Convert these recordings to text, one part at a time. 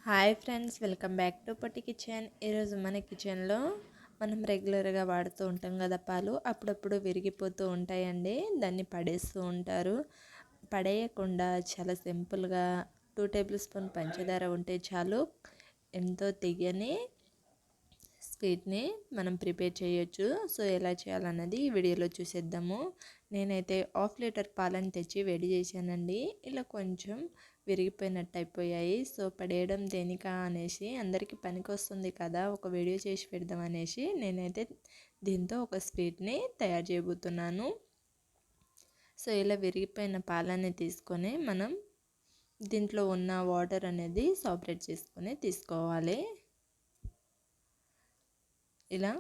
Hi friends, welcome back to Potti kitchen. ఈరోజు మన కిచెన్లో మనం రెగ్యులర్గా వాడుతూ ఉంటాం కదా పాలు, అప్పుడప్పుడు విరిగిపోతూ ఉంటాయండి. దాన్ని పడేస్తూ ఉంటారు. పడేయకుండా చాలా సింపుల్గా 2 టేబుల్ స్పూన్ పంచదార ఉంటే చాలు, ఎంతో తియ్యని స్వీట్ని మనం ప్రిపేర్ చేయొచ్చు. సో ఎలా చేయాలన్నది ఈ వీడియోలో చూసేద్దాము. నేనైతే 1/2 లీటర్ పాలను తెచ్చి వేడి చేశానండి. ఇలా కొంచెం విరిగిపోయినట్టు అయిపోయాయి. సో పడేయడం దేనికా అనేసి, అందరికీ పనికి వస్తుంది కదా, ఒక వీడియో చేసి పెడదాం అనేసి నేనైతే దీంతో ఒక స్వీట్ని తయారు చేయబోతున్నాను. సో ఇలా విరిగిపోయిన పాలని తీసుకొని మనం దీంట్లో ఉన్న వాటర్ అనేది సపరేట్ చేసుకొని తీసుకోవాలి. ఇలా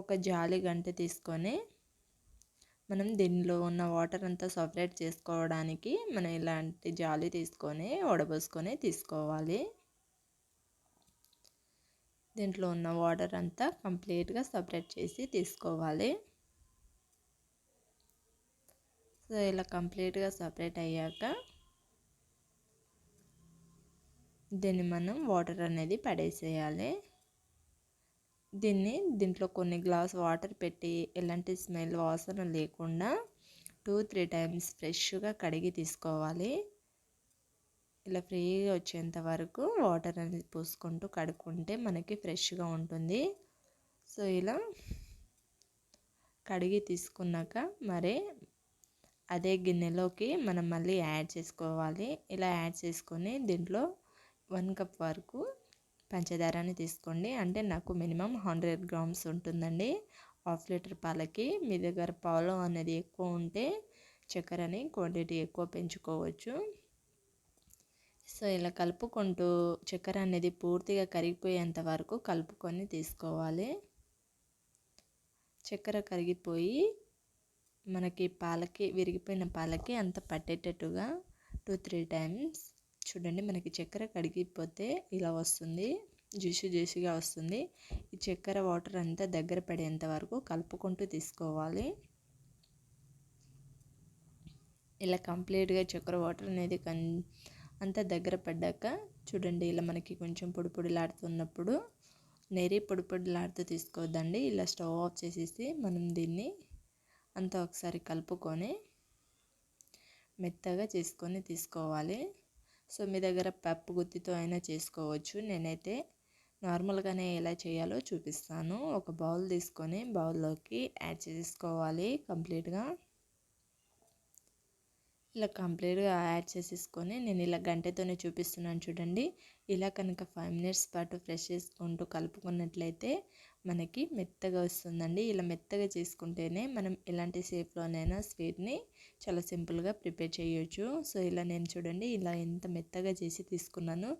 ఒక జాలి గంట తీసుకొని మనం దీనిలో ఉన్న వాటర్ అంతా సపరేట్ చేసుకోవడానికి మనం ఇలాంటి జాలి తీసుకొని వడబోసుకొని తీసుకోవాలి. దీంట్లో ఉన్న వాటర్ అంతా కంప్లీట్గా సపరేట్ చేసి తీసుకోవాలి. సో ఇలా కంప్లీట్గా సపరేట్ అయ్యాక దీన్ని మనం వాటర్ అనేది పడేసేయాలి. దీంట్లో కొన్ని గ్లాస్ వాటర్ పెట్టి ఎలాంటి స్మెల్ వాసన లేకుండా 2-3 టైమ్స్ ఫ్రెష్గా కడిగి తీసుకోవాలి. ఇలా ఫ్రీగా వచ్చేంత వరకు వాటర్ అనేది పోసుకుంటూ కడుక్కుంటే మనకి ఫ్రెష్గా ఉంటుంది. సో ఇలా కడిగి తీసుకున్నాక మరి అదే గిన్నెలోకి మనం మళ్ళీ యాడ్ చేసుకోవాలి. ఇలా యాడ్ చేసుకొని దీంట్లో 1 కప్ వరకు పంచదారని తీసుకోండి. అంటే నాకు మినిమం 100 గ్రామ్స్ ఉంటుందండి 1/2 లీటర్ పాలకి. మీ దగ్గర పాలు అనేది ఎక్కువ ఉంటే చక్కెరని క్వాంటిటీ ఎక్కువ పెంచుకోవచ్చు. సో ఇలా కలుపుకుంటూ చక్కెర అనేది పూర్తిగా కరిగిపోయేంత వరకు కలుపుకొని తీసుకోవాలి. చక్కెర కరిగిపోయి మనకి పాలకి, విరిగిపోయిన పాలకి అంత పట్టేటట్టుగా 2-3 టైమ్స్ చూడండి. మనకి చక్కెర కరిగిపోతే ఇలా వస్తుంది, జ్యూసీగా వస్తుంది. ఈ చక్కెర వాటర్ అంతా దగ్గర పడేంత వరకు కలుపుకుంటూ తీసుకోవాలి. ఇలా కంప్లీట్గా చక్కెర వాటర్ అనేది అంతా దగ్గర పడ్డాక చూడండి, ఇలా మనకి కొంచెం పొడి పొడిలాడుతున్నప్పుడు, నెరి పొడి పొడిలాడుతూ తీసుకోవద్దండి. ఇలా స్టవ్ ఆఫ్ చేసేసి మనం దీన్ని అంతా ఒకసారి కలుపుకొని మెత్తగా చేసుకొని తీసుకోవాలి. సో మీ దగ్గర పప్పు గుత్తితో అయినా చేసుకోవచ్చు. నేనైతే నార్మల్గానే ఎలా చేయాలో చూపిస్తాను. ఒక బౌల్ తీసుకొని బౌల్లోకి యాడ్ చేసుకోవాలి కంప్లీట్గా. ఇలా కంప్లీట్గా యాడ్ చేసేసుకొని నేను ఇలా గంటెతోనే చూపిస్తున్నాను చూడండి. ఇలా కనుక 5 మినిట్స్ పాటు ఫ్రెష్ చేసుకుంటూ కలుపుకున్నట్లయితే మనకి మెత్తగా వస్తుందండి. ఇలా మెత్తగా చేసుకుంటేనే మనం ఎలాంటి షేప్లోనైనా స్వీట్ని చాలా సింపుల్గా ప్రిపేర్ చేయొచ్చు. సో ఇలా నేను చూడండి ఇలా ఎంత మెత్తగా చేసి తీసుకున్నాను.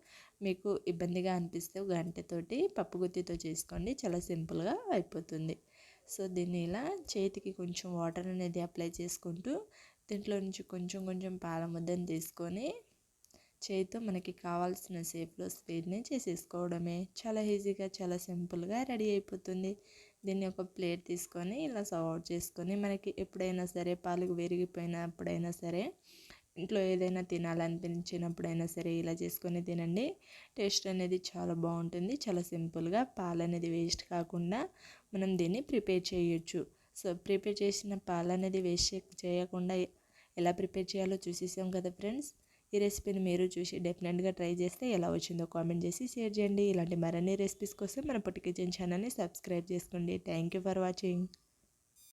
మీకు ఇబ్బందిగా అనిపిస్తే గంటెతోటి పప్పు గుత్తితో చేసుకోండి, చాలా సింపుల్గా అయిపోతుంది. సో దీన్ని ఇలా చేతికి కొంచెం వాటర్ అనేది అప్లై చేసుకుంటూ దీంట్లో నుంచి కొంచెం పాల ముద్దను తీసుకొని చేతితో మనకి కావాల్సిన షేప్లో స్వీట్ని చేసేసుకోవడమే. చాలా ఈజీగా, చాలా సింపుల్గా రెడీ అయిపోతుంది. దీన్ని ఒక ప్లేట్ తీసుకొని ఇలా సర్వ్ అవుట్ చేసుకొని, మనకి ఎప్పుడైనా సరే పాలు విరిగిపోయినప్పుడైనా సరే, ఇంట్లో ఏదైనా తినాలనిపించినప్పుడైనా సరే ఇలా చేసుకొని తినండి. టేస్ట్ అనేది చాలా బాగుంటుంది. చాలా సింపుల్గా పాలు అనేది వేస్ట్ కాకుండా మనం దీన్ని ప్రిపేర్ చేయొచ్చు. సో ప్రిపేర్ చేసిన పాలు అనేది వేస్ట్ చేయకుండా ఎలా ప్రిపేర్ చేయాలో చూసేసాం కదా ఫ్రెండ్స్. ఈ రెసిపీని మీరు చూసి డెఫినెట్గా ట్రై చేస్తే ఎలా వచ్చిందో కామెంట్ చేసి షేర్ చేయండి. ఇలాంటి మరిన్ని రెసిపీస్ కోసం మన పొట్టి కిచెన్ ఛానల్ని సబ్స్క్రైబ్ చేసుకోండి. Thank you for watching.